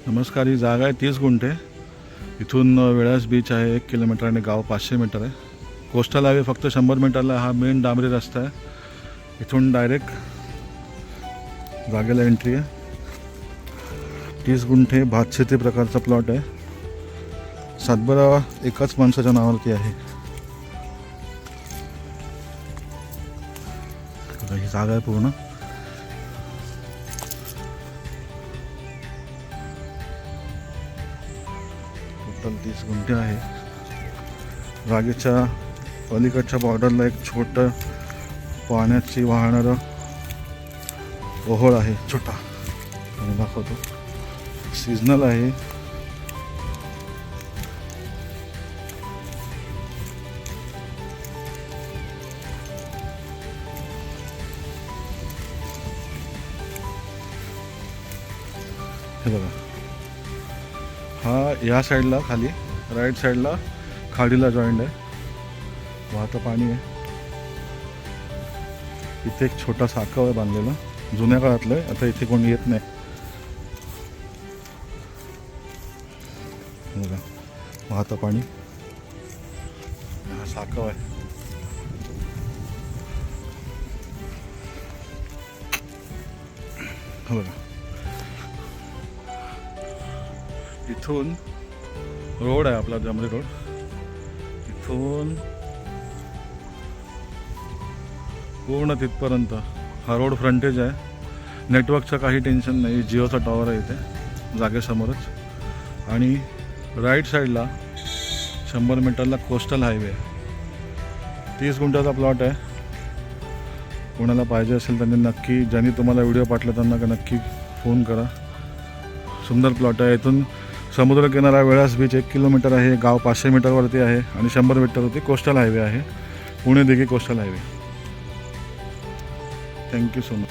नमस्कार. ही जागा आहे 30 गुंठे. इथून वेळास बीच आहे 1 किलोमीटर आणि गाव 500 मीटर आहे. कोस्टल हायवे फक्त 100 मीटरला. हा मेन डांबरी रस्ता आहे. इथून डायरेक्ट जागेला एंट्री आहे. 30 गुंठे भातशेती प्रकारचा प्लॉट आहे. सातबारा एकाच माणसाच्या नावावरती आहे. ही जागा आहे पूर्ण. टोटल 30 गुंठे आहे. जागेच्या अलीकडच्या बॉर्डरला एक छोटं पाण्याची वाहणारं ओहोळ आहे, छोटा. मी दाखवतो. सीझनल आहे. हे बघा, हा या साईडला खाली राईट साईडला खाडीला जॉईंट आहे. वाहतं पाणी आहे. इथे एक छोटा साकव आहे बांधलेला, जुन्या काळातलं आहे. आता इथे कोणी येत नाही. बघा, वाहतं पाणी. हा साकव आहे. बघा, इथून रोड आहे आपला जमरी रोड. इथून पूर्ण तिथपर्यंत हा रोड फ्रंटेज आहे. नेटवर्कचं काही टेन्शन नाही. जिओचा टॉवर आहे इथे जागेसमोरच. आणि राईट साईडला 100 मीटरला कोस्टल हायवे आहे. 30 गुंठ्याचा प्लॉट आहे. कोणाला पाहिजे असेल त्यांनी नक्की, ज्यांनी तुम्हाला व्हिडिओ पाठला त्यांना नक्की फोन करा. सुंदर प्लॉट आहे. इथून समुद्रकिनारा वेळास बीच 1 किलोमीटर आहे. गाव 500 मीटरवरती आहे आणि 100 मीटरवरती कोस्टल हायवे आहे. Pune Dighi coastal highway. Thank you so much.